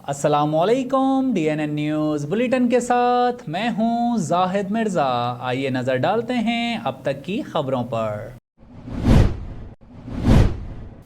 अस्सलामुअलैकुम DNN news bulletin के साथ मैं हूं जाहिद मिर्ज़ा। आइए नज़र डालते हैं अब तक की खबरों पर।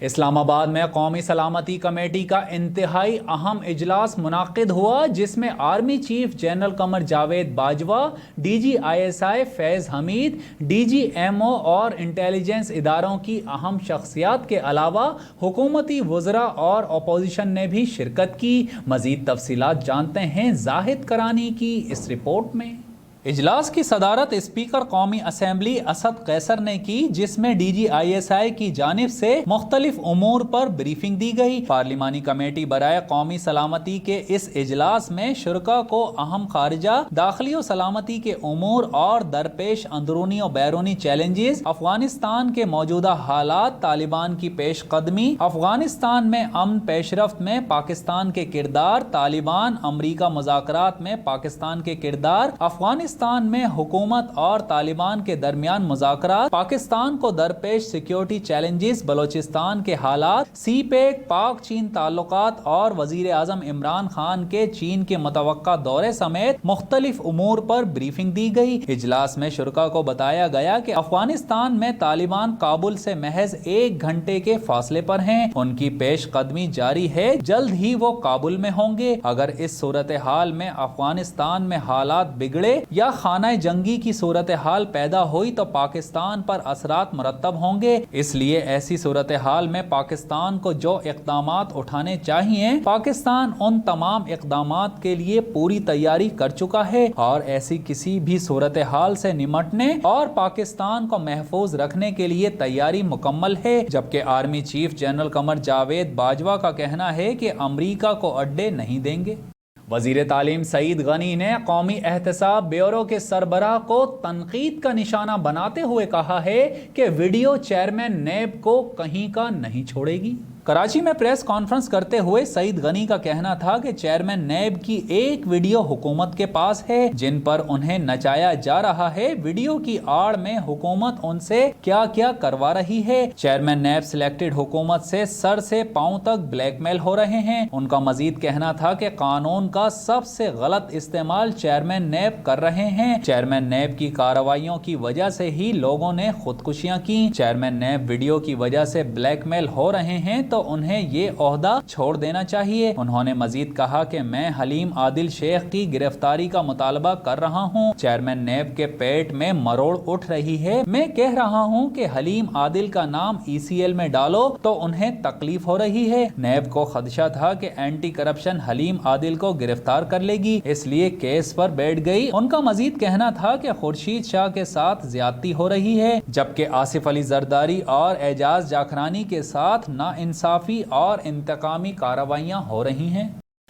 इस्लामाबाद में कौमी सलामती कमेटी का इंतहाई अहम इजलास मुनाकिद हुआ, जिसमें army chief general Qamar Javed Bajwa, DG ISI फैज़ हमीद, DG MO और इंटेलिजेंस इदारों की अहम शख्सियात के अलावा हुकूमती वज़रा और अपोजिशन ने भी शिरकत की। मज़ीद तफसीलात जानते हैं जाहिद करानी की इस रिपोर्ट में। इजलास की सदारत स्पीकर कौमी असम्बली असद कैसर ने की, जिसमें DG ISI की जानिब से मुख्तलिफ उमूर पर ब्रीफिंग दी गई। पार्लिमानी कमेटी बराए कौमी सलामती के इस इजलास में शुरका को अहम खारजा, दाखिली और सलामती के उमूर और दरपेश अंदरूनी और बैरूनी चैलेंजेस, अफगानिस्तान के मौजूदा हालात, तालिबान की पेश कदमी, अफगानिस्तान में अमन पेशरफ्त में पाकिस्तान के किरदार, तालिबान अमरीका मुज़ाकरात में पाकिस्तान के किरदार, अफगानिस्तान में हुकूमत और तालिबान के दरमियान मुज़ाकरात, पाकिस्तान को दरपेश सिक्योरिटी चैलेंजेस, बलोचिस्तान के हालात, CPEC, पाक चीन ताल्लुकात और वजीर आज़म इमरान खान के चीन के मुतवक्का दौरे समेत मुख्तलिफ उमूर पर ब्रीफिंग दी गई। इजलास में शुरका को बताया गया कि अफगानिस्तान में तालिबान काबुल से महज 1 घंटे के फासले पर हैं। उनकी पेश कदमी जारी है, जल्द ही वो काबुल में होंगे। अगर इस सूरत हाल में अफगानिस्तान में हालात बिगड़े या खाना जंगी की सूरत हाल पैदा हुई तो पाकिस्तान पर असरात मुरतब होंगे। इसलिए ऐसी सूरत हाल में पाकिस्तान को जो इक़दामात उठाने चाहिए, पाकिस्तान उन तमाम इक़दामात के लिए पूरी तैयारी कर चुका है और ऐसी किसी भी सूरत हाल से निमटने और पाकिस्तान को महफूज रखने के लिए तैयारी मुकम्मल है। जबकि army chief general Qamar Javed Bajwa का कहना है कि अमरीका को अड्डे नहीं देंगे। वज़ीर तालीम सईद गनी ने कौमी एहतसाब ब्यूरो के सरबराह को तनकीद का निशाना बनाते हुए कहा है कि वीडियो चेयरमैन नैब को कहीं का नहीं छोड़ेगी। कराची में प्रेस कॉन्फ्रेंस करते हुए सईद गनी का कहना था कि चेयरमैन नैब की एक वीडियो हुकूमत के पास है, जिन पर उन्हें नचाया जा रहा है। वीडियो की आड़ में हुकूमत उनसे क्या क्या करवा रही है। चेयरमैन नैब सिलेक्टेड हुकूमत से सर से पांव तक ब्लैकमेल हो रहे हैं। उनका मजीद कहना था कि कानून का सबसे गलत इस्तेमाल चेयरमैन नैब कर रहे हैं। चेयरमैन नैब की कार्रवाइयों की वजह से ही लोगों ने खुदकुशियां की। चेयरमैन नैब वीडियो की वजह से ब्लैकमेल हो रहे हैं तो उन्हें ये ओहदा छोड़ देना चाहिए। उन्होंने मजीद कहा कि मैं हलीम आदिल शेख की गिरफ्तारी का मुतालबा कर रहा हूँ। चेयरमैन नैब के पेट में मरोड़ उठ रही है। मैं कह रहा हूँ कि हलीम आदिल का नाम ECL में डालो तो उन्हें तकलीफ हो रही है। नैब को खदशा था कि एंटी करप्शन हलीम आदिल को गिरफ्तार कर लेगी, इसलिए केस पर बैठ गई। उनका मजीद कहना था कि खुर्शीद शाह के साथ ज्यादती हो रही है, जबकि आसिफ अली जरदारी और एजाज जाखरानी के साथ नाइंसाफी और इंतकामी कार्रवाइयां हो रही हैं।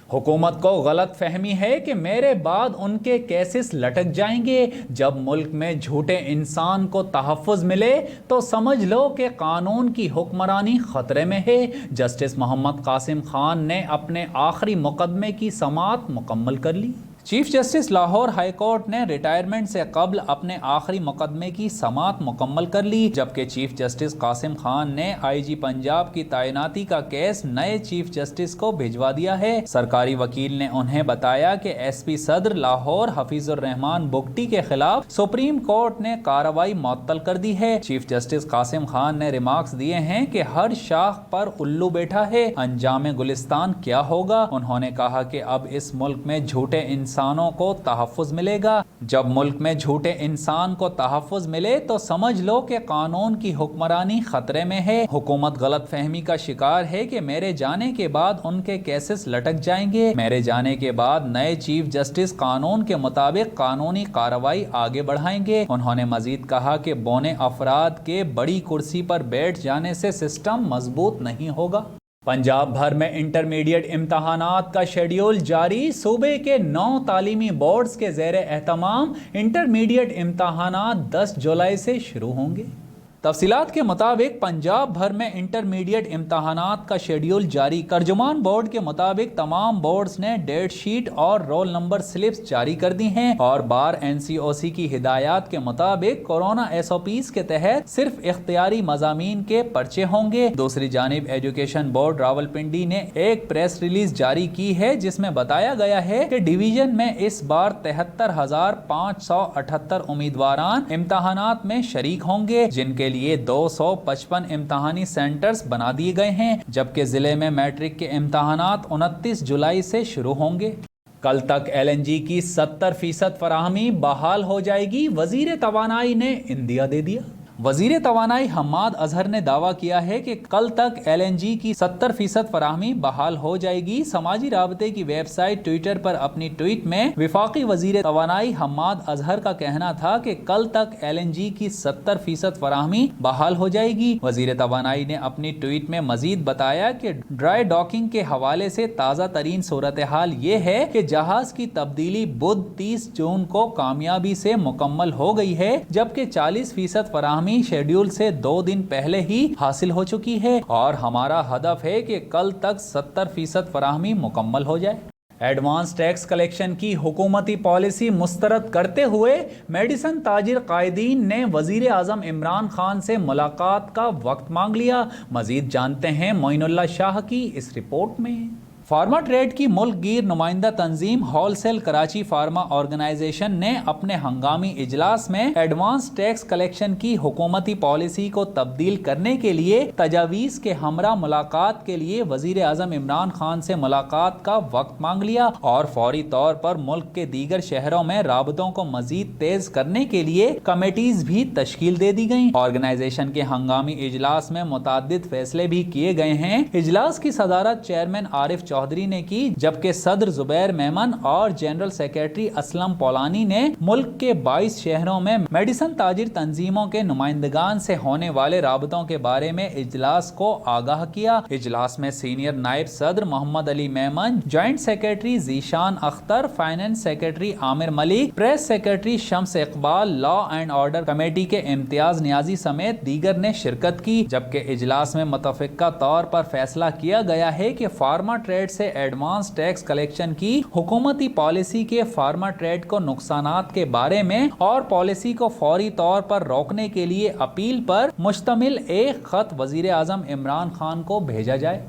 हुकूमत को गलत फहमी है कि मेरे बाद उनके केसेस लटक जाएंगे। जब मुल्क में झूठे इंसान को तहफ़्फ़ुज़ मिले तो समझ लो कि कानून की हुक्मरानी खतरे में है। जस्टिस मोहम्मद कासिम खान ने अपने आखिरी मुकदमे की समाअत मुकम्मल कर ली। Chief justice Lahore high court ने रिटायरमेंट से कबल अपने आखिरी मुकदमे की समाअत मुकम्मल कर ली, जबकि चीफ जस्टिस कासिम खान ने IG पंजाब की तैनाती का केस नए चीफ जस्टिस को भिजवा दिया है। सरकारी वकील ने उन्हें बताया कि SP सदर लाहौर हफीजुर रहमान बुगटी के खिलाफ सुप्रीम कोर्ट ने कार्रवाई मुअत्तल कर दी है। चीफ जस्टिस कासिम खान ने रिमार्क्स दिए हैं कि हर शाख पर उल्लू बैठा है, अंजाम गुलिस्तान क्या होगा। उन्होंने कहा कि अब इस मुल्क में झूठे इंसानों को तहफ़्फ़ुज़ मिलेगा। जब मुल्क में झूठे इंसान को तहफ़्फ़ुज़ मिले तो समझ लो कि कानून की हुक्मरानी खतरे में है। हुकूमत गलत फहमी का शिकार है कि मेरे जाने के बाद उनके केसेस लटक जाएंगे। मेरे जाने के बाद नए चीफ जस्टिस कानून के मुताबिक कानूनी कार्रवाई आगे बढ़ाएंगे। उन्होंने मजीद कहा कि बौने अफराद के बड़ी कुर्सी पर बैठ जाने से सिस्टम मजबूत नहीं होगा। पंजाब भर में इंटरमीडिएट इम्तहानात का शेड्यूल जारी। सूबे के 9 तालीमी बोर्ड्स के ज़ेरे एहतमाम इंटरमीडिएट इम्तहानात 10 जुलाई से शुरू होंगे। तफसीलात के मुताबिक पंजाब भर में इंटरमीडिएट इम्तहानात का शेड्यूल जारी। तर्जुमान बोर्ड के मुताबिक तमाम बोर्ड्स ने डेट शीट और रोल नंबर स्लिप्स जारी कर दी हैं और बार NCOC की हिदायत के मुताबिक कोरोना SOPs के तहत सिर्फ इख्तियारी मज़ामीन के पर्चे होंगे। दूसरी जानिब एजुकेशन बोर्ड रावलपिंडी ने एक प्रेस रिलीज जारी की है जिसमें बताया गया है कि डिवीजन में इस बार 73,578 उम्मीदवारान इम्तहानात में शरीक होंगे, जिनके लिए 255 इम्तहानी सेंटर्स बना दिए गए हैं, जबकि जिले में मैट्रिक के इम्तहानात 29 जुलाई से शुरू होंगे। कल तक LNG की 70% फराहमी बहाल हो जाएगी, वजीर तवानाई ने इंदिया दे दिया। वजीर तवानाई हम्माद अजहर ने दावा किया है कि कल तक LNG की 70% फराहमी बहाल हो जाएगी। समाजी राबते की वेबसाइट ट्विटर पर अपनी ट्वीट में विफाकी वजीर तवानाई हम्माद अजहर का कहना था कि कल तक LNG की 70% फराहमी बहाल हो जाएगी। वजीर तवानाई ने अपनी ट्वीट में मजीद बताया कि ड्राई डॉकिंग के हवाले से ताज़ा तरीन सूरत हाल ये है कि जहाज की तब्दीली बुध 30 जून को कामयाबी से मुकम्मल हो गई है, जबकि 40% फराहमी शेड्यूल से 2 दिन पहले ही हासिल हो चुकी है और हमारा हदफ है कि कल तक 70% फराहमी मुकम्मल हो जाए। एडवांस टैक्स कलेक्शन की हुकूमती पॉलिसी मुस्तरद करते हुए मेडिसन ताजिर कायदीन ने वजीर आज़म इमरान खान से मुलाकात का वक्त मांग लिया। मजीद जानते हैं मोइनुल्लाह शाह की इस रिपोर्ट में। फार्मा ट्रेड की मुल्क गिर नुमाइंदा तंजीम होलसेल कराची फार्मा ऑर्गेनाइजेशन ने अपने हंगामी इजलास में एडवांस टैक्स कलेक्शन की हुकूमती पॉलिसी को तब्दील करने के लिए तजावीज़ के हमरा मुलाकात के लिए वजीर आज़म इमरान खान से मुलाकात का वक्त मांग लिया और फौरी तौर पर मुल्क के दीगर शहरों में राबतों को मजीद तेज करने के लिए कमेटीज भी तश्कील दे दी गई। ऑर्गेनाइजेशन के हंगामी इजलास में मुतअद्दिद फैसले भी किए गए हैं। इजलास की सदारत चेयरमैन आरिफ चौधरी ने की, जबकि सदर जुबैर मेमन और जनरल सेक्रेटरी असलम पौलानी ने मुल्क के 22 शहरों में मेडिसन ताजिर तंजीमों के नुमाइंदगान से होने वाले राबतों के बारे में इजलास को आगाह किया। इजलास में सीनियर नायब सदर Mohammad Ali Memon, joint secretary Zeeshan Akhtar, finance secretary Aamir Malik, press secretary Shams Iqbal, law and order committee के इम्तियाज नियाजी समेत दीगर ने शिरकत की। जबकि इजलास में मुतफ़िक़ा तौर पर फैसला किया गया है कि फार्मा ट्रेड से एडवांस टैक्स कलेक्शन की हुकूमती पॉलिसी के फार्मा ट्रेड को नुकसानात के बारे में और पॉलिसी को फौरी तौर पर रोकने के लिए अपील पर मुश्तमिल एक खत वजीर आज़म इमरान खान को भेजा जाए।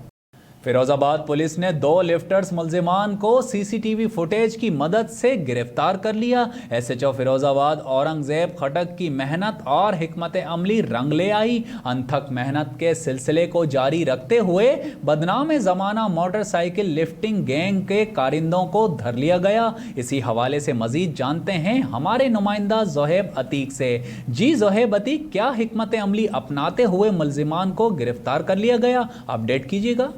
फिरोजाबाद पुलिस ने 2 लिफ्टर्स मुल्जिमान को CCTV फुटेज की मदद से गिरफ्तार कर लिया। SHO फिरोजाबाद औरंगजेब खटक की मेहनत और हिकमत अमली रंग ले आई। अनथक मेहनत के सिलसिले को जारी रखते हुए बदनाम ज़माना मोटरसाइकिल लिफ्टिंग गैंग के कारिंदों को धर लिया गया। इसी हवाले से मजीद जानते हैं हमारे नुमाइंदा ज़ोहेब अतीक से। जी ज़ोहेब अतीक, क्या हिकमत अमली अपनाते हुए मुल्जिमान को गिरफ्तार कर लिया गया? अपडेट कीजिएगा।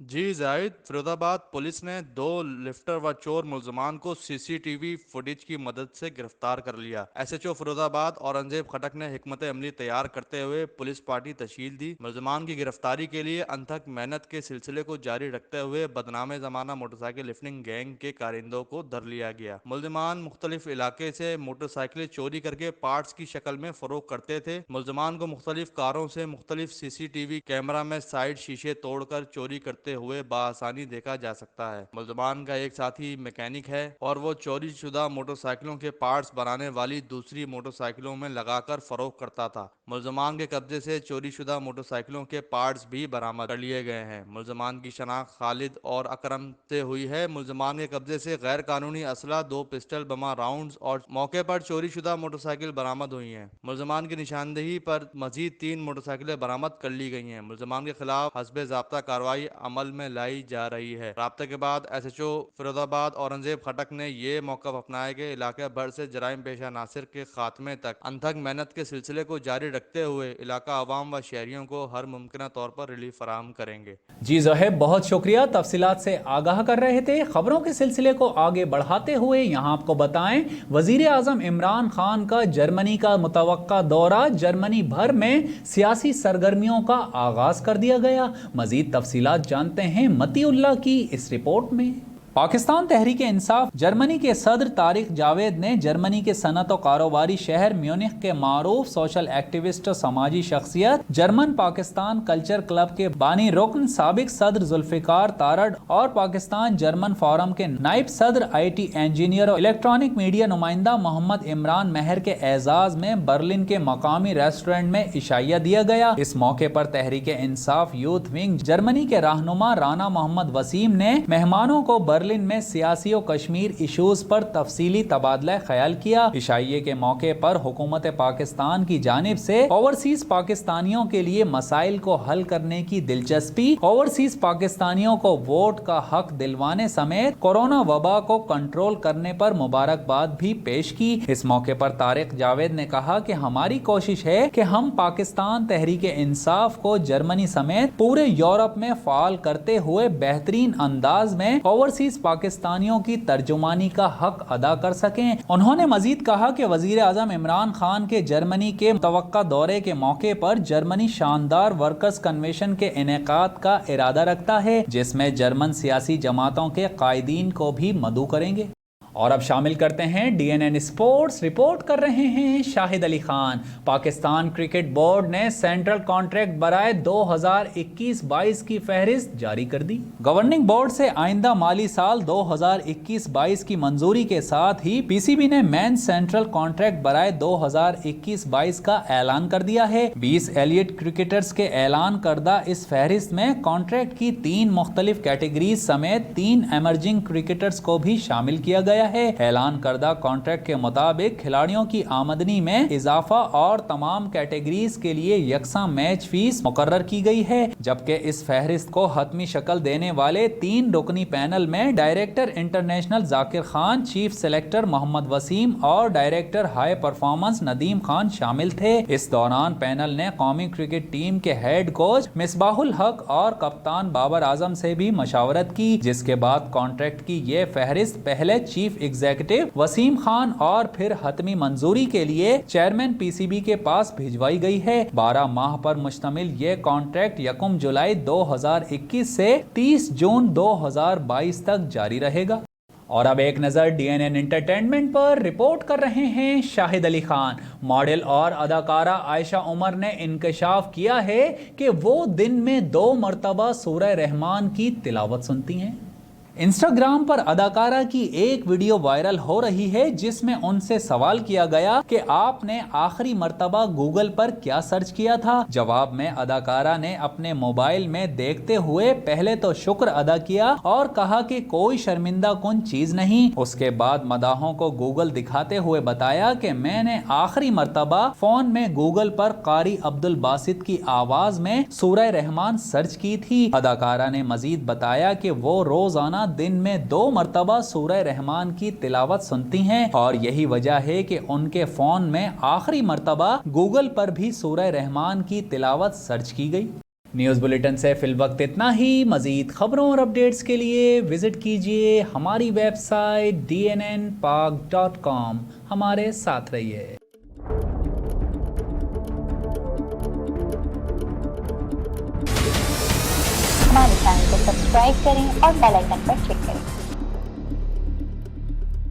जी जाहिद, फिरोजाबाद पुलिस ने 2 लिफ्टर व चोर मुल्जमान को CCTV फुटेज की मदद से गिरफ्तार कर लिया। SHO फिरोजाबाद औरंगजेब खटक ने हिकमत अमली तैयार करते हुए पुलिस पार्टी तश्कील दी। मुल्जमान की गिरफ्तारी के लिए अनथक मेहनत के सिलसिले को जारी रखते हुए बदनाम ज़माना मोटरसाइकिल लिफ्टिंग गैंग के कारिंदों को धर लिया गया। मुल्जमान मुख्तलिफ इलाके से मोटरसाइकिलें चोरी करके पार्ट्स की शक्ल में फरोख्त करते थे। मुल्जमान को मुख्तलिफ कारों से मुख्तलिफ CCTV कैमरा में साइड शीशे तोड़कर चोरी करते हुए बासानी देखा जा सकता है। मुल्जमान का एक साथी मैकेनिक है और वो चोरी शुदा मोटरसाइकिलों के पार्ट्स बनाने वाली दूसरी मोटरसाइकिलों में लगाकर फरोख्त करता था। मुल्जमान के कब्जे से चोरी शुदा मोटरसाइकिलों के पार्ट्स भी बरामद कर लिए गए हैं। मुल्जमान की शनाख्त खालिद और अकरम से हुई है। मुल्जमान के कब्जे से गैर कानूनी असला, 2 पिस्टल, बमा राउंड्स और मौके पर चोरी शुदा मोटरसाइकिल बरामद हुई हैं। मुल्जमान की निशानदेही पर मजीद 3 मोटरसाइकिलें बरामद कर ली गई हैं। मुल्जमान के खिलाफ हस्बे ज़ाब्ता कार्रवाई अमल में लाई जा रही है। राब्ते के बाद SHO फिरोजाबाद औरंगजेब खटक ने ये मौक़िफ़ अपनाया कि इलाके भर से जराइम पेशा नासिर के खात्मे तक अनथक मेहनत के सिलसिले को जारी रखते हुए इलाका अवाम व शहरियों को हर मुमकिन तौर पर रिलीफ फराहम करेंगे। जी ज़ोहेब, बहुत शुक्रिया, तफसीलात से आगाह कर रहे थे। खबरों के सिलसिले को आगे बढ़ाते हुए यहाँ आपको बताएं, वजीर आज़म इमरान खान का जर्मनी का मुतवक्का दौरा, जर्मनी भर में सियासी सरगर्मियों का आगाज कर दिया गया। मजीद तफसीलात जानते हैं मतीउल्लाह की इस रिपोर्ट में। पाकिस्तान तहरीक इंसाफ जर्मनी के सदर तारिक जावेद ने जर्मनी के सनत और कारोबारी शहर म्यूनिख के मारूफ सोशल एक्टिविस्ट और समाजी शख्सियत जर्मन पाकिस्तान कल्चर क्लब के बानी रुकन साबिक सदर जुल्फिकार तारड़ और पाकिस्तान जर्मन फोरम के नायब सदर IT इंजीनियर और इलेक्ट्रॉनिक मीडिया नुमाइंदा मोहम्मद इमरान महर के एजाज में बर्लिन के मकामी रेस्टोरेंट में इशाइया दिया गया। इस मौके पर Tehreek Insaf youth wing Germany के रहनुमा राना मोहम्मद वसीम ने मेहमानों को बर्लिन में सियासी और कश्मीर इशूज पर तफसीली तबादला ख्याल किया। इशाइये के मौके पर हुकूमत पाकिस्तान की जानिब से ओवरसीज पाकिस्तानियों के लिए मसाइल को हल करने की दिलचस्पी, ओवरसीज पाकिस्तानियों को वोट का हक दिलवाने समेत कोरोना वबा को कंट्रोल करने पर मुबारकबाद भी पेश की। इस मौके पर तारिक जावेद ने कहा कि हमारी कोशिश है कि हम पाकिस्तान तहरीक इंसाफ को जर्मनी समेत पूरे यूरोप में फाल करते हुए बेहतरीन अंदाज में ओवरसीज पाकिस्तानियों की तर्जुमानी का हक अदा कर सकें। उन्होंने मजीद कहा कि वजीर आजम इमरान खान के जर्मनी के मुतवक्का दौरे के मौके पर जर्मनी शानदार वर्कर्स कन्वेंशन के इनेकाद का इरादा रखता है, जिसमें जर्मन सियासी जमातों के कायदीन को भी मदऊ करेंगे। और अब शामिल करते हैं DNN स्पोर्ट्स। रिपोर्ट कर रहे हैं शाहिद अली खान। पाकिस्तान क्रिकेट बोर्ड ने सेंट्रल कॉन्ट्रैक्ट बराए 2021-22 की फहरिस्त जारी कर दी। गवर्निंग बोर्ड से आइंदा माली साल 2021-22 की मंजूरी के साथ ही PCB ने मेन सेंट्रल कॉन्ट्रैक्ट बराए 2021-22 का ऐलान कर दिया है। 20 एलिट क्रिकेटर्स के ऐलान करदा इस फहरिस्त में कॉन्ट्रैक्ट की 3 मुख्तलिफ कैटेगरीज समेत 3 एमर्जिंग क्रिकेटर्स को भी शामिल किया गया है। ऐलान करदा कॉन्ट्रैक्ट के मुताबिक खिलाड़ियों की आमदनी में इजाफा और तमाम कैटेगरीज के लिए यकसा मैच फीस मुकर्रर की गई है, जबकि इस फहरिस्त को हतमी शक्ल देने वाले 3 रुकनी पैनल में director international Zakir Khan, chief selector Mohammad Wasim और director high performance Nadeem Khan शामिल थे। इस दौरान पैनल ने कौमी क्रिकेट टीम के हेड कोच मिसबाहुल हक और कप्तान बाबर आजम से भी मशावरत की, जिसके बाद कॉन्ट्रैक्ट की ये फहरिस्त पहले चीफ एग्जीक्यूटिव वसीम खान और फिर हतमी मंजूरी के लिए चेयरमैन PCB के पास भिजवाई गई है। 12 माह पर मुश्तमिल ये कॉन्ट्रैक्ट 1 जुलाई 2021 से 30 जून 2022 तक जारी रहेगा। और अब एक नज़र DNN एंटरटेनमेंट पर। रिपोर्ट कर रहे हैं शाहिद अली खान। मॉडल और अदाकारा आयशा उमर ने इंकशाफ किया है कि वो दिन में 2 मरतबा सूरह रहमान की तिलावत सुनती हैं। इंस्टाग्राम पर अदाकारा की एक वीडियो वायरल हो रही है, जिसमें उनसे सवाल किया गया कि आपने आखिरी मर्तबा गूगल पर क्या सर्च किया था। जवाब में अदाकारा ने अपने मोबाइल में देखते हुए पहले तो शुक्र अदा किया और कहा कि कोई शर्मिंदा कुन चीज नहीं। उसके बाद मदाहों को गूगल दिखाते हुए बताया कि मैंने आखिरी मर्तबा फोन में गूगल पर कारी अब्दुल बासित की आवाज में सूरह रहमान सर्च की थी। अदाकारा ने मजीद बताया कि वो रोजाना दिन में 2 मरतबा सूरह रहमान की तिलावत सुनती हैं और यही वजह है कि उनके फोन में आखिरी मरतबा गूगल पर भी सूरह रहमान की तिलावत सर्च की गई। न्यूज़ बुलेटिन से फिलवक्त इतना ही। मजीद खबरों और अपडेट्स के लिए विजिट कीजिए हमारी वेबसाइट dnnpak.com। हमारे साथ रहिए। हमारे चैनल को सब्सक्राइब करें और बेल आइकन पर क्लिक करें।